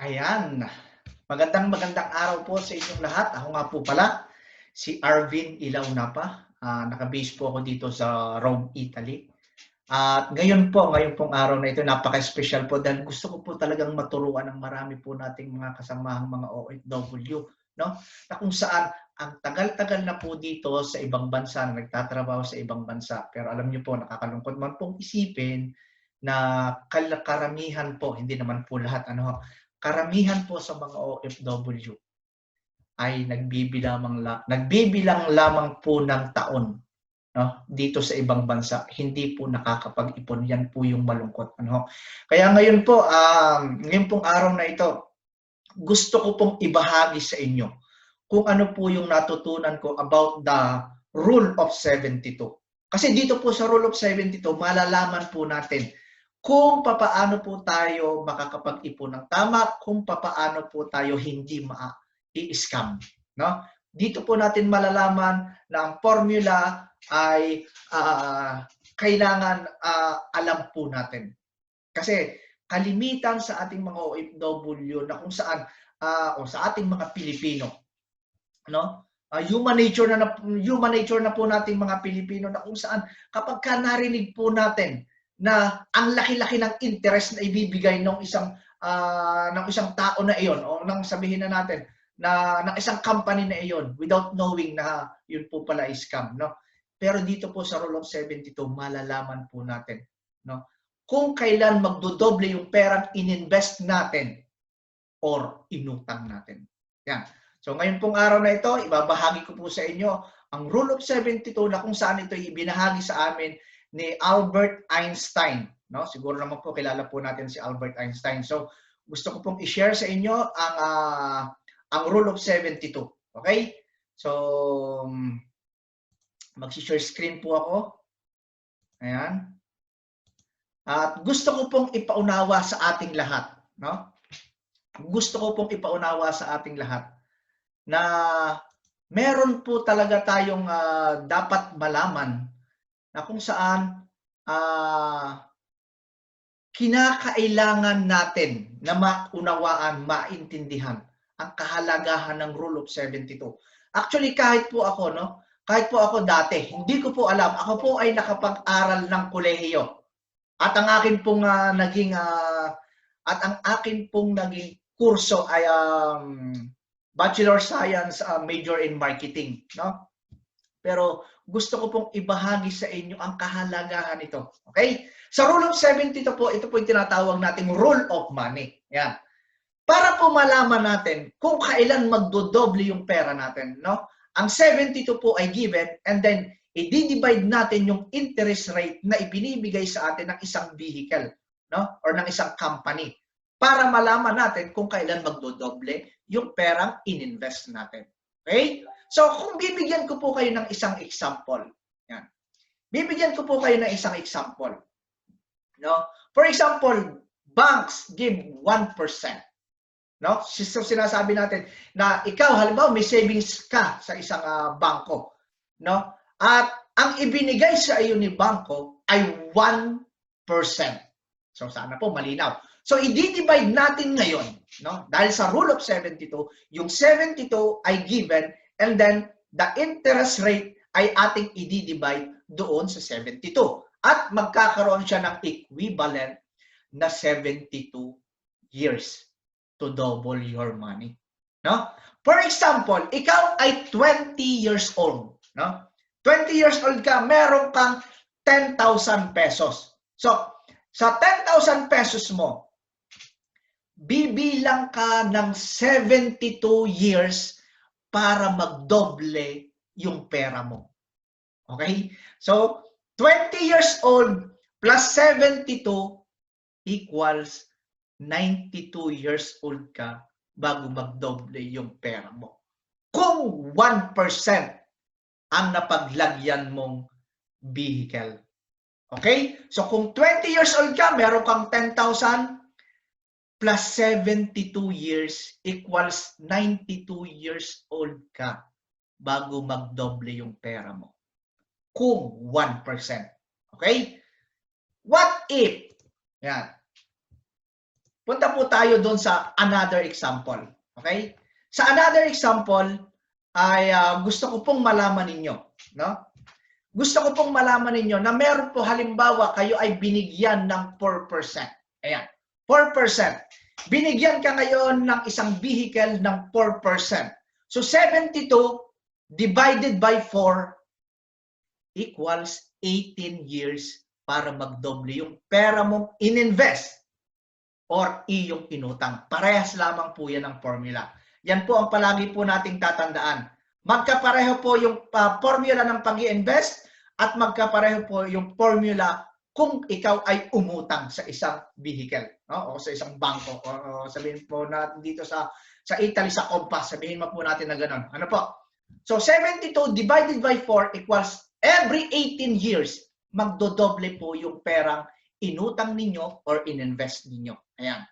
Ayan. Magandang araw po sa inyong lahat. Ako nga po pala, si Arvin Ilaunapa. Naka-base po ako dito sa Rome, Italy. At ngayon pong araw na ito, napaka-special po dahil gusto ko po talagang maturuan ng marami po nating mga kasamahang mga OFW, no? Na kung saan ang tagal-tagal na po dito sa ibang bansa, nagtatrabaho sa ibang bansa. Pero alam niyo po, nakakalungkot man pong isipin na karamihan po, hindi naman po lahat, karamihan po sa mga OFW ay nagbibilang lamang po ng taon, no, dito sa ibang bansa, hindi po nakakapag-ipon. Yan po yung malungkot, Kaya ngayon po, ngayon pong araw na ito, gusto ko pong ibahagi sa inyo kung ano po yung natutunan ko about the Rule of 72. Kasi dito po sa Rule of 72, malalaman po natin kung papaano po tayo makakapag-ipon ng tama, kung papaano po tayo hindi i-scam, no? Dito po natin malalaman na ang formula ay kailangan alam po natin. Kasi kalimitan sa ating mga OFW na kung saan o sa ating mga Pilipino, no? Human nature na po nating mga Pilipino na kung saan kapag ka narinig po natin na ang laki-laki ng interest na ibibigay ng isang tao na iyon o nang sabihin na natin na ng isang company na iyon without knowing na yun po pala is scam, no? Pero dito po sa Rule of 72, malalaman po natin, no, kung kailan magdodoble yung perang ininvest natin or inutang natin. Yan. So ngayon pong araw na ito, ibabahagi ko po sa inyo ang Rule of 72 na kung saan ito ibinahagi sa amin ni Albert Einstein, no? Siguro naman po kilala po natin si Albert Einstein. So gusto ko pong i-share sa inyo ang Rule of 72. Okay? So mag-share screen po ako. Ayan. At gusto ko pong ipaunawa sa ating lahat, no? Gusto ko pong ipaunawa sa ating lahat na meron po talaga tayong dapat malaman na kung saan kinakailangan natin na maunawaan, maintindihan ang kahalagahan ng Rule of 72. Actually, kahit po ako, no? Kahit po ako dati, hindi ko po alam. Ako po ay nakapag-aral ng kolehiyo. At ang akin pong naging kurso ay Bachelor Science, major in marketing, no? Pero gusto ko pong ibahagi sa inyo ang kahalagahan nito. Okay? Sa Rule of 72 po, ito po yung tinatawag nating Rule of Money. Yan. Para po malaman natin kung kailan magdodoble yung pera natin, no? Ang 72 po ay given and then i-divide natin yung interest rate na ibinibigay sa atin ng isang vehicle, no? Or ng isang company para malaman natin kung kailan magdodoble yung perang ininvest natin. Okay? So, kung bibigyan ko po kayo ng isang example, yan. Bibigyan ko po kayo ng isang example. No? For example, banks give 1%. No? So, sinasabi natin na ikaw, halimbawa, may savings ka sa isang bangko. No? At ang ibinigay sa iyo ni bangko ay 1%. So, sana po malinaw. So, i-divide natin ngayon, no? Dahil sa Rule of 72, yung 72 ay given and then the interest rate ay ating i-divide doon sa 72. At magkakaroon siya ng equivalent na 72 years to double your money. No? For example, ikaw ay 20 years old. No? 20 years old ka, meron kang 10,000 pesos. So, sa 10,000 pesos mo, bibilang ka ng 72 years para magdoble yung pera mo. Okay? So, 20 years old plus 72 equals 92 years old ka bago magdoble yung pera mo. Kung 1% ang napaglagyan mong vehicle. Okay? So, kung 20 years old ka, meron kang 10,000 plus 72 years equals 92 years old ka bago magdoble yung pera mo. Kung 1%. Okay? What if? Yan. punta po tayo doon sa another example. Okay? Sa another example, ay gusto ko pong malaman ninyo. No? Gusto ko pong malaman ninyo na meron po halimbawa kayo ay binigyan ng 4%. Ayan, 4%. Binigyan ka ngayon ng isang vehicle ng 4%. So 72 divided by 4 equals 18 years para magdoble yung pera mong ininvest or iyong inutang. Parehas lamang po yan ang formula. Yan po ang palagi po nating tatandaan. Magkapareho po yung formula ng pag-i-invest at magkapareho po yung formula kung ikaw ay umutang sa isang vehicle, no? O sa isang bangko. O sabihin po natin dito sa Italy, sa Compass, sabihin mo po natin na gano'n. Ano po? So 72 divided by 4 equals every 18 years, magdodoble po yung perang inutang ninyo or ininvest ninyo. Ayan.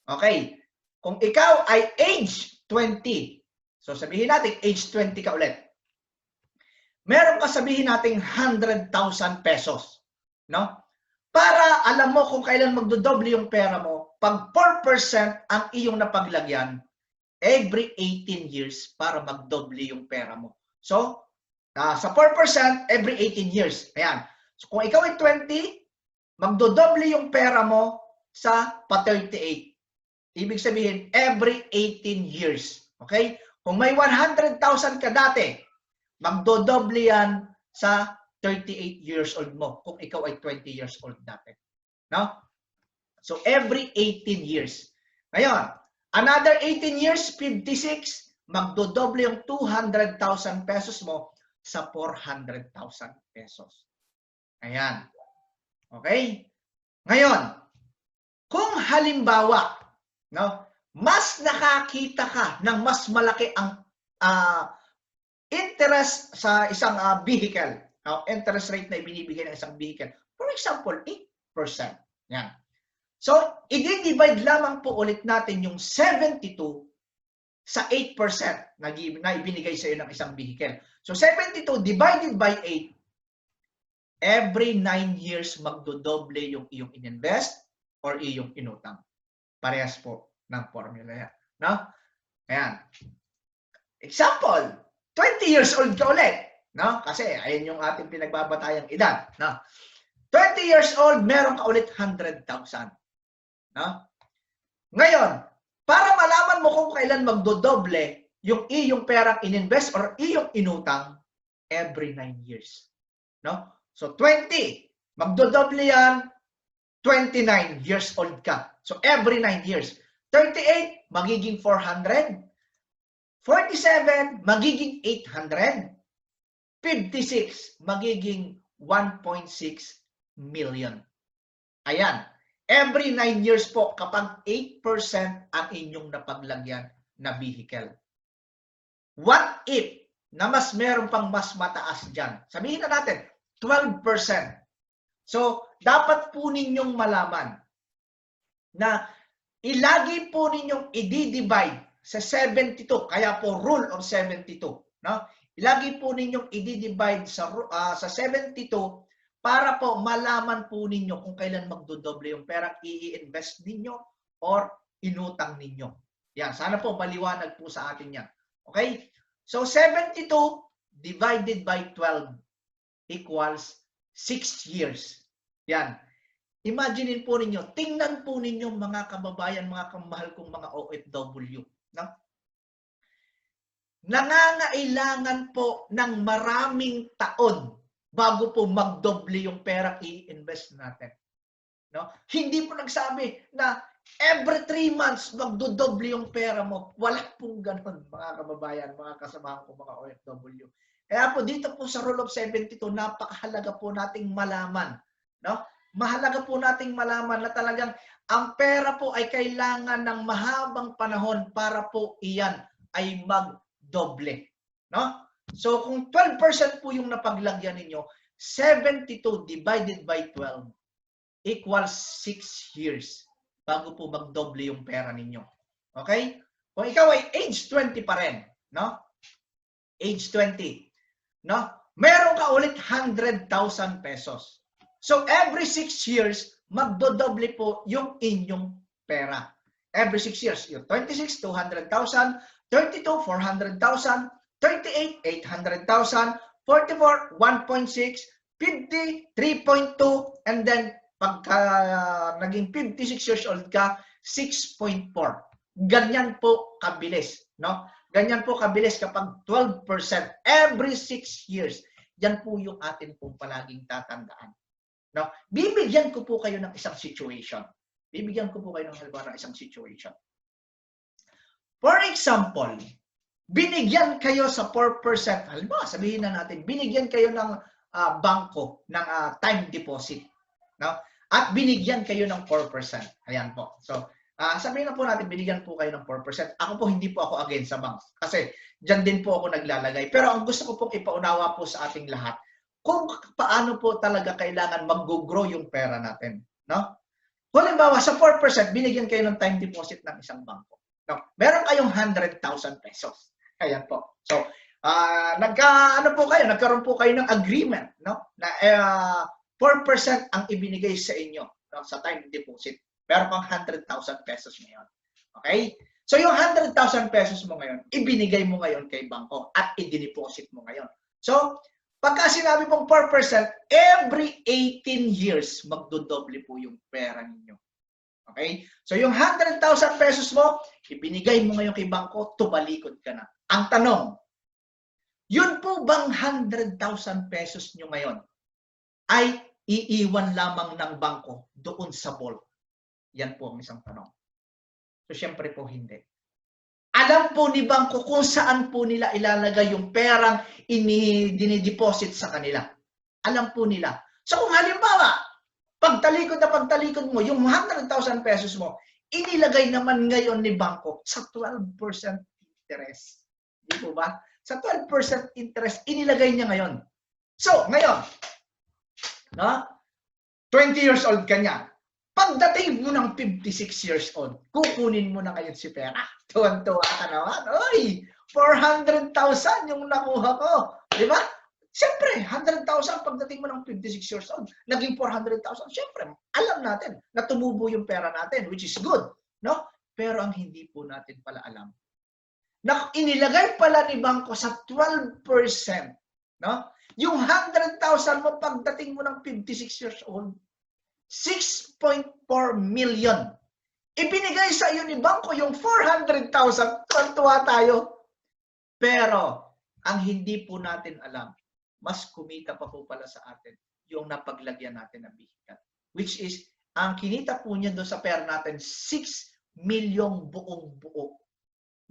Okay. Kung ikaw ay age 20, so sabihin natin age 20 ka ulit. Meron ka sabihin natin 100,000 pesos. No? Para alam mo kung kailan magdodoble yung pera mo, pag 4% ang iyong napaglagyan, every 18 years para magdoble yung pera mo. So, sa 4%, every 18 years. Ayan. So, kung ikaw ay 20, magdodoble yung pera mo sa pa-38. Ibig sabihin, every 18 years. Okay? Kung may 100,000 ka dati, magdodoble yan sa 38 years old mo kung ikaw ay 20 years old dati. No? So, every 18 years. Ngayon, another 18 years, 56, magdodoble yung 200,000 pesos mo sa 400,000 pesos. Ayan. Okay? Ngayon, kung halimbawa, no, mas nakakita ka ng mas malaki ang interest sa isang vehicle, no, interest rate na ibinibigay ng isang vehicle, for example, 8%. Yan. So, i-divide lamang po ulit natin yung 72 sa 8% na ibinigay sa iyo ng isang vehicle. So, 72 divided by 8, every 9 years magdodoble yung iyong ininvest or iyong inutang. Parehas po ng formula yan. No? Ayan. Example, 20 years old ka ulit. No? Kasi ayan yung ating pinagbabatayang edad. No? 20 years old, meron ka ulit 100,000. No? Ngayon, para malaman mo kung kailan magdodoble yung iyong perang ininvest or iyong inutang, every 9 years. No? So 20, magdodoble yan, 29 years old ka. So every 9 years. 38, magiging 400. 47, magiging 800. 56, magiging 1.6 million. Ayan. Every 9 years po kapag 8% ang inyong napaglagyan na vehicle. What if na mas meron pang mas mataas dyan? Sabihin na natin, 12%. So, dapat po ninyong malaman na ilagi po ninyong i-divide sa 72. Kaya po rule of 72. No? Ilagi po ninyong i-divide sa 72 para po malaman po ninyo kung kailan magdodoble yung perang i-invest ninyo or inutang ninyo. Yan, sana po maliwanag po sa atin yan. Okay? So 72 divided by 12 equals 6 years. Yan. Imaginein po ninyo, tingnan po ninyo mga kababayan, mga kamahal kong mga OFW. No? Nangangailangan po ng maraming taon bago po magdoble yung pera i-invest natin. No? Hindi po nagsabi na every 3 months magdodoble yung pera mo. Wala pong ganun, mga kababayan, mga kasamahan ko, mga OFW. Kaya po dito po sa Rule of 72, napakahalaga po nating malaman. No? Mahalaga po nating malaman na talagang ang pera po ay kailangan ng mahabang panahon para po iyan ay magdoble. No? So kung 12% po yung napaglagyan ninyo, 72 divided by 12 equals 6 years bago po magdoble yung pera ninyo. Okay? Kung ikaw ay age 20 pa rin, no? Age 20, no? Meron ka ulit 100,000 pesos. So every 6 years, magdodoble po yung inyong pera. Every 6 years, yung 26, 200,000, 32, 400,000, 38, 800,000, 44, 1.6, 50, 3.2, and then pagka naging 56 years old ka, 6.4. Ganyan po kabilis, no? Ganyan po kabilis kapag 12% every 6 years. Yan po yung atin pong palaging tatandaan. No? Bibigyan ko po kayo ng isang situation. Bibigyan ko po kayo ng halimbawa ng isang situation. For example, binigyan kayo sa 4%. Halimbawa, sabihin na natin, binigyan kayo ng bangko ng time deposit. No? At binigyan kayo ng 4%. Ayan po. So, sabihin na po natin, binigyan po kayo ng 4%. Ako po, hindi po ako against sa banks. Kasi, dyan din po ako naglalagay. Pero ang gusto ko pong ipaunawa po sa ating lahat, kung paano po talaga kailangan mag-grow yung pera natin. No? Halimbawa, sa 4%, binigyan kayo ng time deposit ng isang bangko. No? Meron kayong 100,000 pesos. Ayan po. So, nagkaroon po kayo ng agreement, no? Na 4% ang ibinigay sa inyo, no? Sa time deposit. Pero pang 100,000 pesos ngayon. Okay? So, yung 100,000 pesos mo ngayon, ibinigay mo ngayon kay bangko at i-deposit mo ngayon. So, pagka sinabi pong 4%, every 18 years, magdodoble po yung pera ninyo. Okay? So, yung 100,000 pesos mo, ibinigay mo ngayon kay bangko, tumalikod ka na. Ang tanong, yun po bang 100,000 pesos nyo ngayon ay iiwan lamang ng bangko doon sa vault? Yan po ang isang tanong. So, syempre po hindi. Alam po ni bangko kung saan po nila ilalagay yung perang dinideposit sa kanila. Alam po nila. So, kung halimbawa, pagtalikod mo, yung 100,000 pesos mo, inilagay naman ngayon ni bangko sa 12% interest. Di po ba? Sa 12% interest, inilagay niya ngayon. So, ngayon, no? 20 years old ka niya. Pagdating mo ng 56 years old, kukunin mo na ngayon si pera. Tuwan-tuwa ka naman. Oy, 400,000 yung nakuha ko. Di ba? Siyempre, 100,000 pagdating mo ng 56 years old, naging 400,000. Siyempre, alam natin na tumubo yung pera natin, which is good. No? Pero ang hindi po natin pala alam, na inilagay pala ni bangko sa 12%. No? Yung 100,000 mo pagdating mo ng 56 years old, 6.4 million. Ibinigay sa iyo ni bangko yung 400,000. Tuwa tayo. Pero, ang hindi po natin alam, mas kumita pa po pala sa atin yung napaglagyan natin ng vehicle. Which is, ang kinita po niya doon sa pera natin, 6 milyong buong-buo.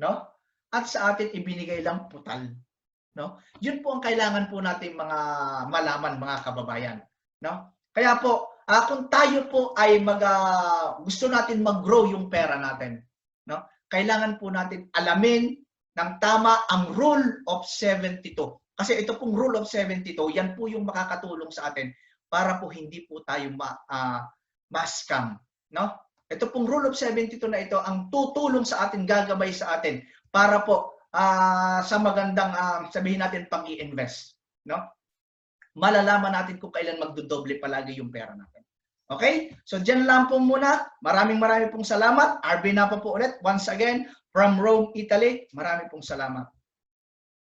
No? At sa atin, ibinigay lang putal. No? Yun po ang kailangan po natin mga malaman, mga kababayan. No? Kaya po, kung tayo po ay gusto natin mag-grow yung pera natin, no? Kailangan po natin alamin ng tama ang Rule of 72. Kasi ito pong Rule of 72, yan po yung makakatulong sa atin para po hindi po tayo ma-scam. No? Ito pong Rule of 72 na ito ang tutulong sa atin, gagabay sa atin para po sa magandang sabihin natin pag-i-invest. No? Malalaman natin kung kailan magdodoble palagi yung pera natin. Okay? So, dyan lang po muna. Maraming pong salamat. RB na po ulit. Once again, from Rome, Italy. Maraming pong salamat.